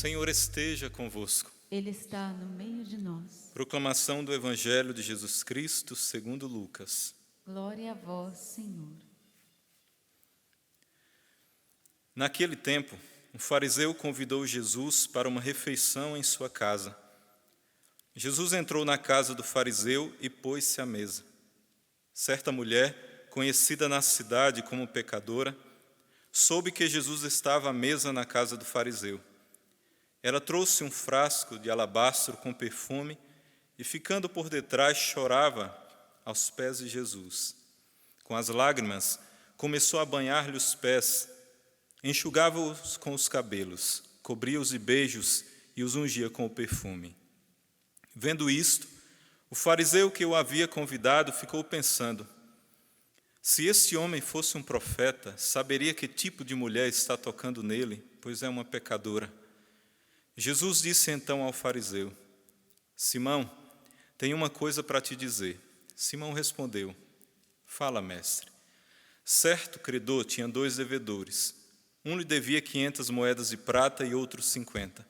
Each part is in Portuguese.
Senhor esteja convosco. Ele está no meio de nós. Proclamação do Evangelho de Jesus Cristo segundo Lucas. Glória a vós, Senhor. Naquele tempo, um fariseu convidou Jesus para uma refeição em sua casa. Jesus entrou na casa do fariseu e pôs-se à mesa. Certa mulher, conhecida na cidade como pecadora, soube que Jesus estava à mesa na casa do fariseu. Ela trouxe um frasco de alabastro com perfume e, ficando por detrás, chorava aos pés de Jesus. Com as lágrimas, começou a banhar-lhe os pés, enxugava-os com os cabelos, cobria-os de beijos e os ungia com o perfume. Vendo isto, o fariseu que o havia convidado ficou pensando: se este homem fosse um profeta, saberia que tipo de mulher está tocando nele, pois é uma pecadora. Jesus disse então ao fariseu: Simão, tenho uma coisa para te dizer. Simão respondeu: fala, mestre. Certo credor tinha 2 devedores. Um lhe devia 500 moedas de prata e outro 50.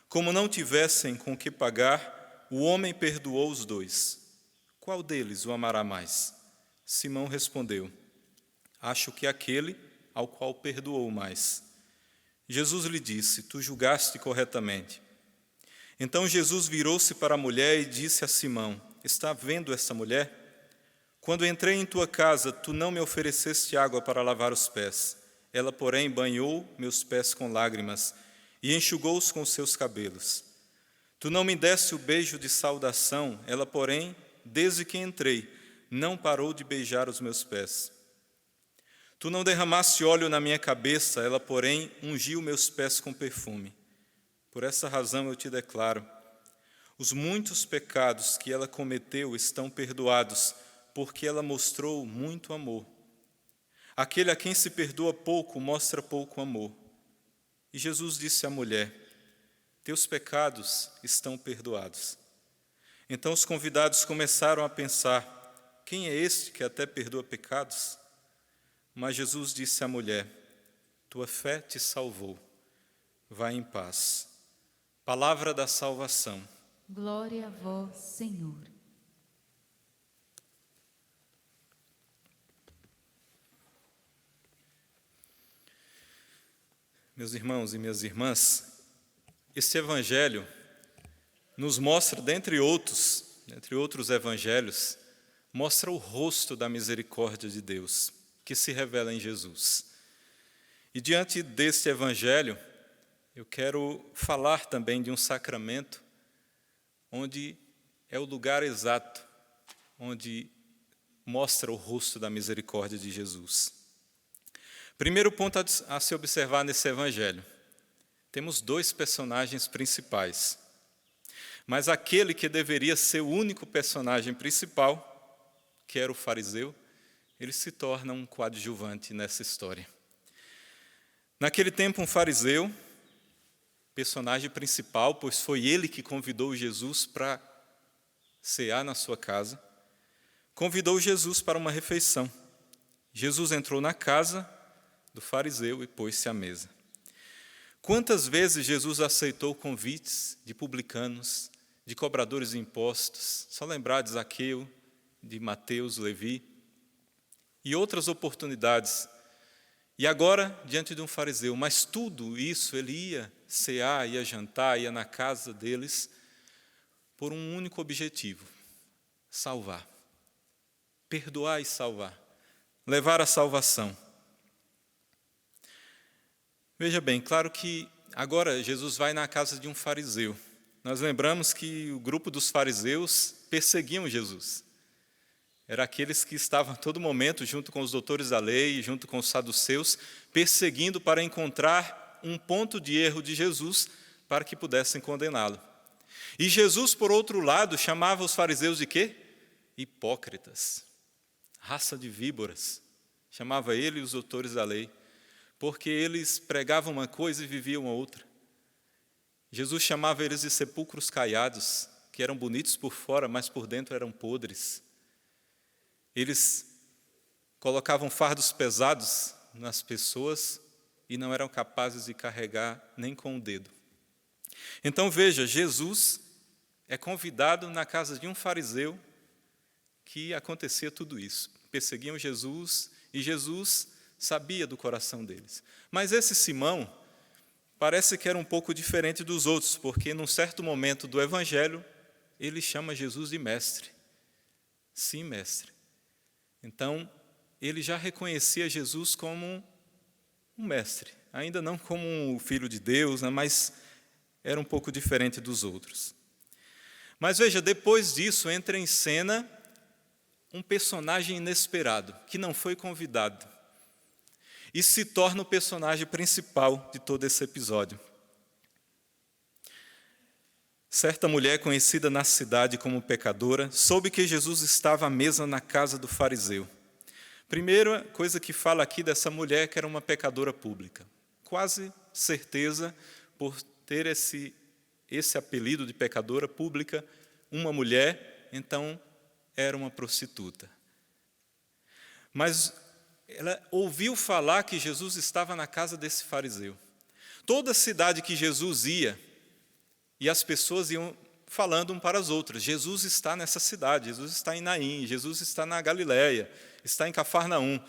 Como não tivessem com que pagar, o homem perdoou os 2. Qual deles o amará mais? Simão respondeu: acho que aquele ao qual perdoou mais. Jesus lhe disse: tu julgaste corretamente. Então Jesus virou-se para a mulher e disse a Simão: está vendo essa mulher? Quando entrei em tua casa, tu não me ofereceste água para lavar os pés. Ela, porém, banhou meus pés com lágrimas e enxugou-os com seus cabelos. Tu não me deste o beijo de saudação. Ela, porém, desde que entrei, não parou de beijar os meus pés. Tu não derramaste óleo na minha cabeça. Ela, porém, ungiu meus pés com perfume. Por essa razão eu te declaro: os muitos pecados que ela cometeu estão perdoados, porque ela mostrou muito amor. Aquele a quem se perdoa pouco mostra pouco amor. E Jesus disse à mulher: teus pecados estão perdoados. Então os convidados começaram a pensar: quem é este que até perdoa pecados? Mas Jesus disse à mulher: tua fé te salvou. Vai em paz. Palavra da salvação. Glória a vós, Senhor. Meus irmãos e minhas irmãs, este evangelho nos mostra, dentre outros evangelhos, mostra o rosto da misericórdia de Deus, que se revela em Jesus. E diante deste evangelho, eu quero falar também de um sacramento onde é o lugar exato, onde mostra o rosto da misericórdia de Jesus. Primeiro ponto a se observar nesse evangelho: temos 2 personagens principais, mas aquele que deveria ser o único personagem principal, que era o fariseu, ele se torna um coadjuvante nessa história. Naquele tempo, um fariseu, personagem principal, pois foi ele que convidou Jesus para cear na sua casa, convidou Jesus para uma refeição. Jesus entrou na casa do fariseu e pôs-se à mesa. Quantas vezes Jesus aceitou convites de publicanos, de cobradores de impostos, só lembrar de Zaqueu, de Mateus, Levi, e outras oportunidades. E agora, diante de um fariseu, mas tudo isso ele ia cear, ia jantar, ia na casa deles, por um único objetivo: salvar, perdoar e salvar, levar a salvação. Veja bem, claro que agora Jesus vai na casa de um fariseu. Nós lembramos que o grupo dos fariseus perseguiam Jesus. Eram aqueles que estavam a todo momento, junto com os doutores da lei, junto com os saduceus, perseguindo para encontrar um ponto de erro de Jesus para que pudessem condená-lo. E Jesus, por outro lado, chamava os fariseus de quê? Hipócritas, raça de víboras. Chamava ele e os doutores da lei, porque eles pregavam uma coisa e viviam outra. Jesus chamava eles de sepulcros caiados, que eram bonitos por fora, mas por dentro eram podres. Eles colocavam fardos pesados nas pessoas e não eram capazes de carregar nem com o dedo. Então veja, Jesus é convidado na casa de um fariseu que acontecia tudo isso. Perseguiam Jesus e Jesus sabia do coração deles. Mas esse Simão parece que era um pouco diferente dos outros, porque num certo momento do Evangelho, ele chama Jesus de mestre. Sim, mestre. Então, ele já reconhecia Jesus como um mestre, ainda não como um filho de Deus, né, mas era um pouco diferente dos outros. Mas veja, depois disso entra em cena um personagem inesperado, que não foi convidado, e se torna o personagem principal de todo esse episódio. Certa mulher conhecida na cidade como pecadora soube que Jesus estava à mesa na casa do fariseu. Primeira coisa que fala aqui dessa mulher que era uma pecadora pública. Quase certeza, por ter esse apelido de pecadora pública, uma mulher, então era uma prostituta. Mas ela ouviu falar que Jesus estava na casa desse fariseu. Toda cidade que Jesus ia, e as pessoas iam falando um para as outras, Jesus está nessa cidade, Jesus está em Naim, Jesus está na Galileia, está em Cafarnaum.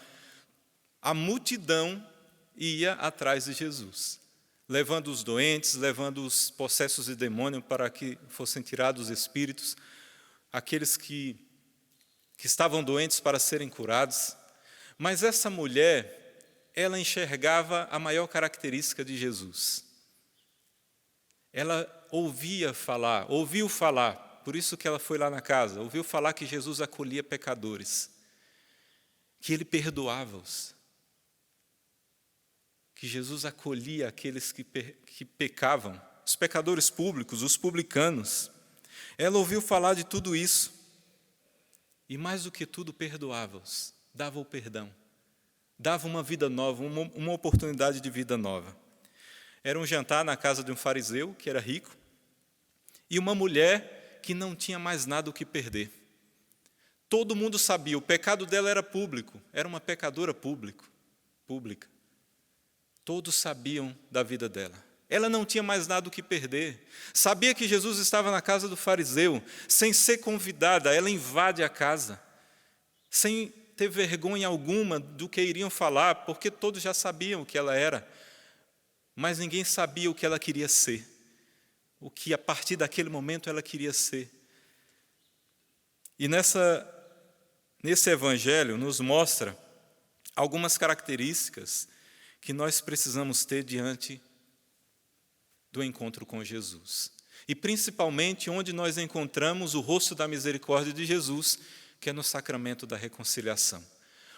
A multidão ia atrás de Jesus, levando os doentes, levando os possessos de demônio para que fossem tirados os espíritos, aqueles que estavam doentes para serem curados. Mas essa mulher, ela enxergava a maior característica de Jesus. Ela ouviu falar, por isso que ela foi lá na casa, ouviu falar que Jesus acolhia pecadores, que ele perdoava-os, que Jesus acolhia aqueles que pecavam, os pecadores públicos, os publicanos. Ela ouviu falar de tudo isso, e mais do que tudo perdoava-os, dava o perdão, dava uma vida nova, uma oportunidade de vida nova. Era um jantar na casa de um fariseu, que era rico, e uma mulher que não tinha mais nada o que perder. Todo mundo sabia, o pecado dela era público, era uma pecadora pública. Todos sabiam da vida dela. Ela não tinha mais nada o que perder. Sabia que Jesus estava na casa do fariseu, sem ser convidada, ela invade a casa, sem ter vergonha alguma do que iriam falar, porque todos já sabiam o que ela era, mas ninguém sabia o que ela queria ser, o que a partir daquele momento ela queria ser. E nesse evangelho nos mostra algumas características que nós precisamos ter diante do encontro com Jesus. E principalmente onde nós encontramos o rosto da misericórdia de Jesus, que é no sacramento da reconciliação.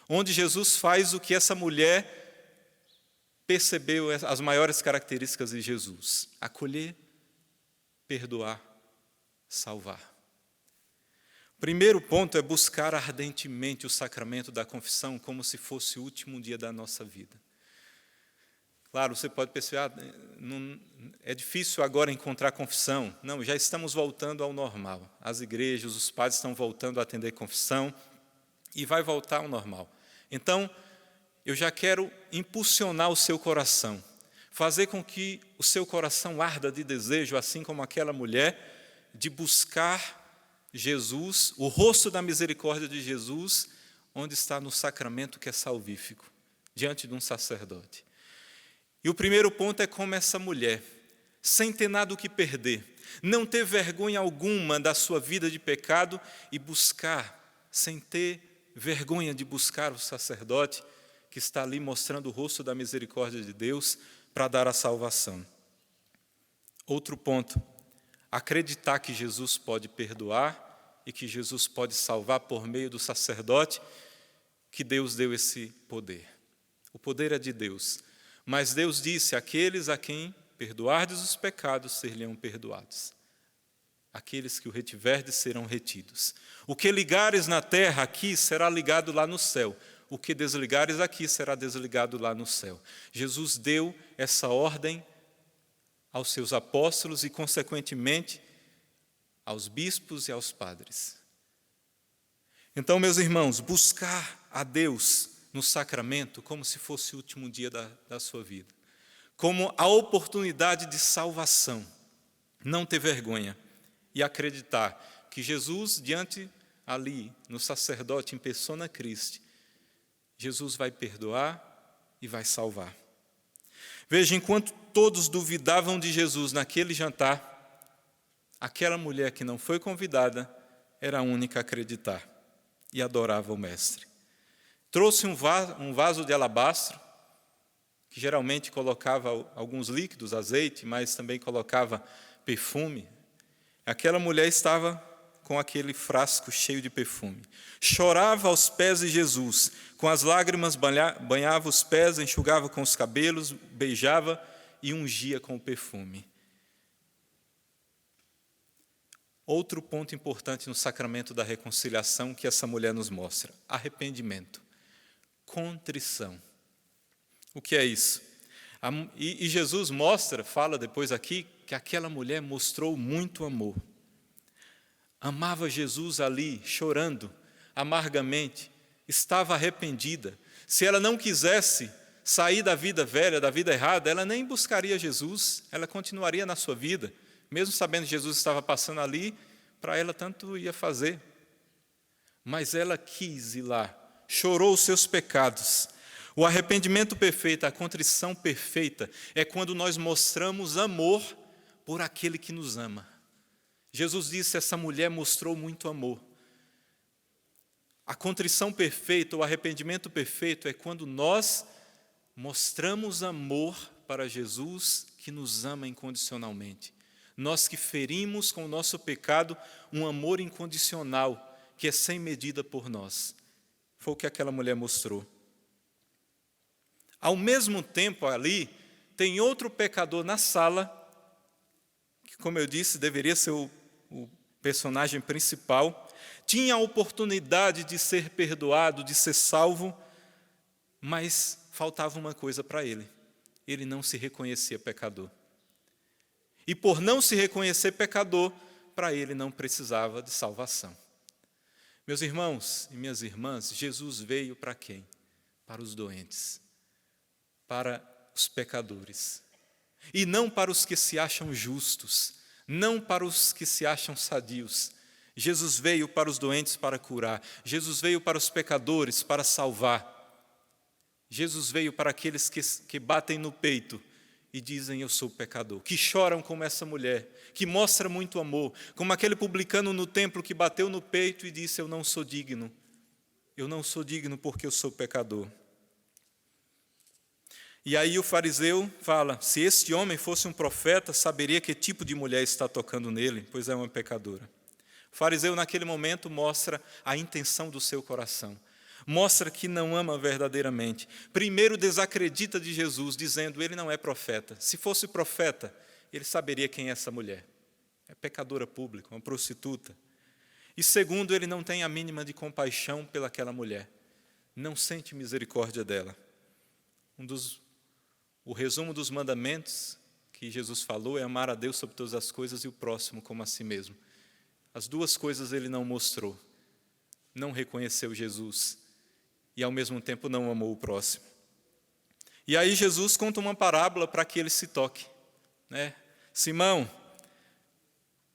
Onde Jesus faz o que essa mulher percebeu, as maiores características de Jesus: acolher, perdoar, salvar. O primeiro ponto é buscar ardentemente o sacramento da confissão como se fosse o último dia da nossa vida. Claro, você pode pensar, é difícil agora encontrar confissão. Não, já estamos voltando ao normal. As igrejas, os padres estão voltando a atender confissão e vai voltar ao normal. Então, eu já quero impulsionar o seu coração, fazer com que o seu coração arda de desejo, assim como aquela mulher, de buscar Jesus, o rosto da misericórdia de Jesus, onde está no sacramento que é salvífico, diante de um sacerdote. E o primeiro ponto é como essa mulher, sem ter nada o que perder, não ter vergonha alguma da sua vida de pecado e buscar, sem ter vergonha de buscar o sacerdote que está ali mostrando o rosto da misericórdia de Deus para dar a salvação. Outro ponto, acreditar que Jesus pode perdoar e que Jesus pode salvar por meio do sacerdote, que Deus deu esse poder. O poder é de Deus. Mas Deus disse: aqueles a quem perdoardes os pecados ser-lhe-ão perdoados. Aqueles que o retiverdes serão retidos. O que ligares na terra aqui será ligado lá no céu. O que desligares aqui será desligado lá no céu. Jesus deu essa ordem aos seus apóstolos e, consequentemente, aos bispos e aos padres. Então, meus irmãos, buscar a Deus no sacramento como se fosse o último dia da sua vida, como a oportunidade de salvação. não ter vergonha e acreditar que Jesus, diante ali, no sacerdote em persona Christi, Jesus vai perdoar e vai salvar. Veja, enquanto todos duvidavam de Jesus naquele jantar, aquela mulher que não foi convidada era a única a acreditar e adorava o Mestre. Trouxe um vaso de alabastro, que geralmente colocava alguns líquidos, azeite, mas também colocava perfume. Aquela mulher estava com aquele frasco cheio de perfume. Chorava aos pés de Jesus, com as lágrimas banhava os pés, enxugava com os cabelos, beijava e ungia com o perfume. Outro ponto importante no sacramento da reconciliação que essa mulher nos mostra: arrependimento, contrição. O que é isso? E Jesus fala depois aqui, que aquela mulher mostrou muito amor. Amava Jesus ali, chorando amargamente, estava arrependida. Se ela não quisesse sair da vida velha, da vida errada, ela nem buscaria Jesus, ela continuaria na sua vida, mesmo sabendo que Jesus estava passando ali, para ela tanto ia fazer. Mas ela quis ir lá, chorou os seus pecados. O arrependimento perfeito, a contrição perfeita, é quando nós mostramos amor por aquele que nos ama. Jesus disse, essa mulher mostrou muito amor. A contrição perfeita, o arrependimento perfeito é quando nós mostramos amor para Jesus que nos ama incondicionalmente. Nós que ferimos com o nosso pecado um amor incondicional, que é sem medida por nós. Foi o que aquela mulher mostrou. Ao mesmo tempo ali, tem outro pecador na sala, que, como eu disse, deveria ser o personagem principal, tinha a oportunidade de ser perdoado, de ser salvo, mas faltava uma coisa para ele: ele não se reconhecia pecador. E por não se reconhecer pecador, para ele não precisava de salvação. Meus irmãos e minhas irmãs, Jesus veio para quem? Para os doentes, para os pecadores. E não para os que se acham justos, não para os que se acham sadios. Jesus veio para os doentes para curar. Jesus veio para os pecadores para salvar. Jesus veio para aqueles que batem no peito e dizem, eu sou pecador. Que choram como essa mulher, que mostra muito amor. Como aquele publicano no templo que bateu no peito e disse, eu não sou digno. Eu não sou digno porque eu sou pecador. E aí o fariseu fala, se este homem fosse um profeta, saberia que tipo de mulher está tocando nele, pois é uma pecadora. O fariseu naquele momento mostra a intenção do seu coração. Mostra que não ama verdadeiramente. Primeiro desacredita de Jesus, dizendo, ele não é profeta. Se fosse profeta, ele saberia quem é essa mulher. É pecadora pública, uma prostituta. E segundo, ele não tem a mínima de compaixão pelaquela mulher. Não sente misericórdia dela. O resumo dos mandamentos que Jesus falou é amar a Deus sobre todas as coisas e o próximo como a si mesmo. As duas coisas ele não mostrou. Não reconheceu Jesus e, ao mesmo tempo, não amou o próximo. E aí Jesus conta uma parábola para que ele se toque. Simão,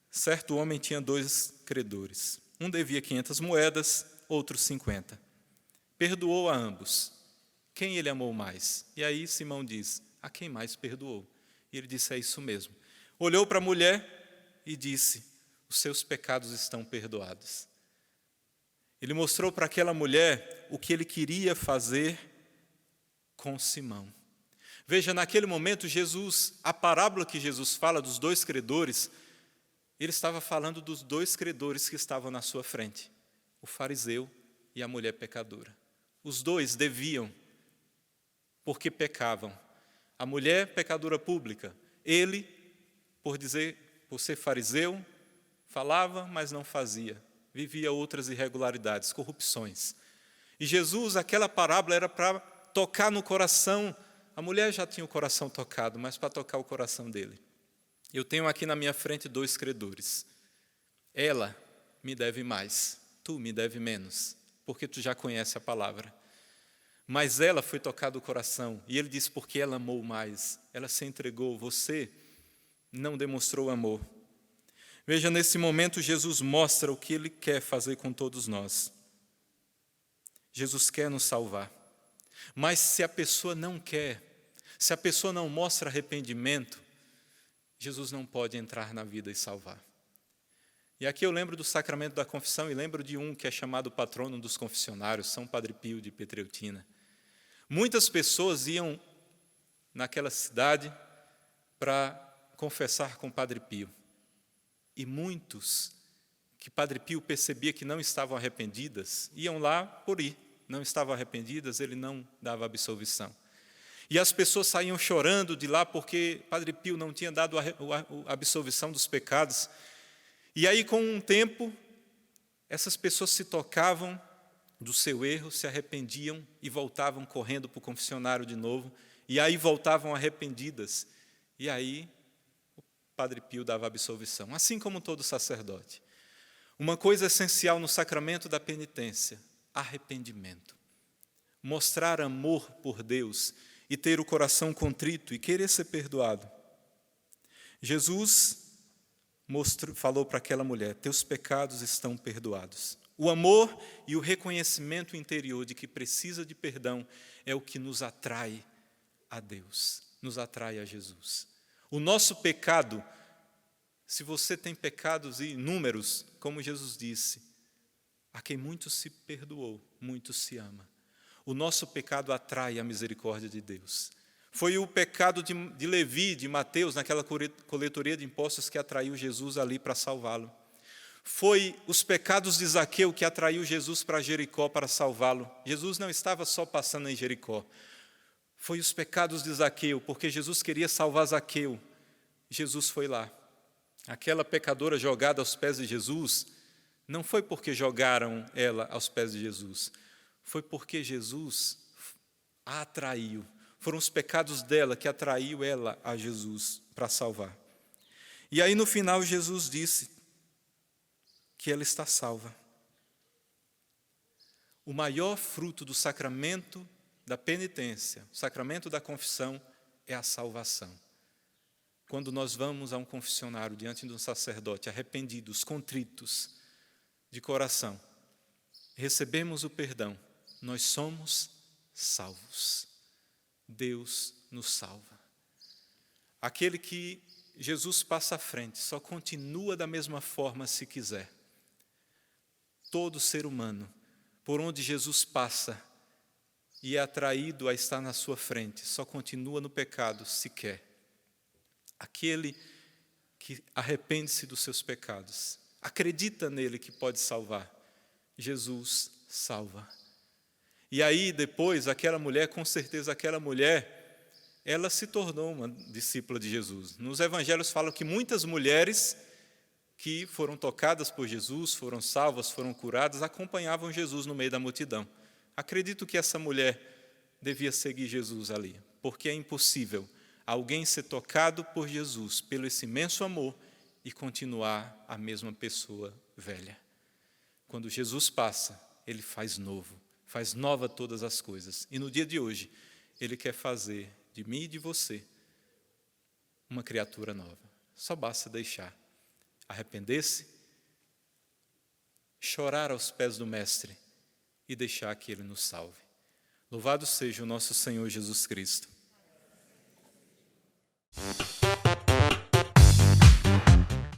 certo homem tinha 2 credores. Um devia 500 moedas, outro 50. Perdoou a ambos. Quem ele amou mais? E aí Simão diz, a quem mais perdoou? E ele disse, é isso mesmo. Olhou para a mulher e disse, os seus pecados estão perdoados. Ele mostrou para aquela mulher o que ele queria fazer com Simão. Veja, naquele momento a parábola que Jesus fala dos 2 credores, ele estava falando dos 2 credores que estavam na sua frente, o fariseu e a mulher pecadora. Os 2 deviam, porque pecavam. A mulher, pecadora pública. Ele, por ser fariseu, falava, mas não fazia. Vivia outras irregularidades, corrupções. E Jesus, aquela parábola era para tocar no coração. A mulher já tinha o coração tocado, mas para tocar o coração dele. Eu tenho aqui na minha frente 2 credores. Ela me deve mais, tu me deve menos, porque tu já conhece a palavra. Mas ela foi tocada o coração, e ele disse, porque ela amou mais, ela se entregou, você não demonstrou amor. Veja, nesse momento, Jesus mostra o que Ele quer fazer com todos nós. Jesus quer nos salvar. Mas se a pessoa não quer, se a pessoa não mostra arrependimento, Jesus não pode entrar na vida e salvar. E aqui eu lembro do sacramento da confissão e lembro de um que é chamado patrono dos confessionários, São Padre Pio de Petreutina. Muitas pessoas iam naquela cidade para confessar com Padre Pio. E muitos que Padre Pio percebia que não estavam arrependidas, iam lá por ir. Não estavam arrependidas, ele não dava absolvição. E as pessoas saíam chorando de lá porque Padre Pio não tinha dado a absolvição dos pecados. E aí, com um tempo, essas pessoas se tocavam do seu erro, se arrependiam e voltavam correndo para o confessionário de novo. E aí voltavam arrependidas. E aí o Padre Pio dava absolvição, assim como todo sacerdote. Uma coisa essencial no sacramento da penitência: arrependimento. Mostrar amor por Deus e ter o coração contrito e querer ser perdoado. Jesus falou para aquela mulher: teus pecados estão perdoados. O amor e o reconhecimento interior de que precisa de perdão é o que nos atrai a Deus, nos atrai a Jesus. O nosso pecado, se você tem pecados inúmeros, como Jesus disse, a quem muito se perdoou, muito se ama. O nosso pecado atrai a misericórdia de Deus. Foi o pecado de Levi, de Mateus, naquela coletoria de impostos que atraiu Jesus ali para salvá-lo. Foi os pecados de Zaqueu que atraiu Jesus para Jericó para salvá-lo. Jesus não estava só passando em Jericó. Foi os pecados de Zaqueu, porque Jesus queria salvar Zaqueu. Jesus foi lá. Aquela pecadora jogada aos pés de Jesus, não foi porque jogaram ela aos pés de Jesus, foi porque Jesus a atraiu. Foram os pecados dela que atraiu ela a Jesus para salvar. E aí no final Jesus disse que ela está salva. O maior fruto do sacramento da penitência, o sacramento da confissão, é a salvação. Quando nós vamos a um confessionário diante de um sacerdote, arrependidos, contritos, de coração, recebemos o perdão, nós somos salvos. Deus nos salva. Aquele que Jesus passa à frente só continua da mesma forma se quiser. Todo ser humano, por onde Jesus passa e é atraído a estar na sua frente, só continua no pecado se quer. Aquele que arrepende-se dos seus pecados, acredita nele que pode salvar, Jesus salva. E aí depois, aquela mulher, com certeza aquela mulher, ela se tornou uma discípula de Jesus. Nos evangelhos falam que muitas mulheres que foram tocadas por Jesus, foram salvas, foram curadas, acompanhavam Jesus no meio da multidão. Acredito que essa mulher devia seguir Jesus ali, porque é impossível alguém ser tocado por Jesus, pelo esse imenso amor, e continuar a mesma pessoa velha. Quando Jesus passa, Ele faz novo, faz nova todas as coisas. E no dia de hoje, Ele quer fazer de mim e de você uma criatura nova. Só basta deixar. Arrepender-se, chorar aos pés do Mestre e deixar que Ele nos salve. Louvado seja o nosso Senhor Jesus Cristo.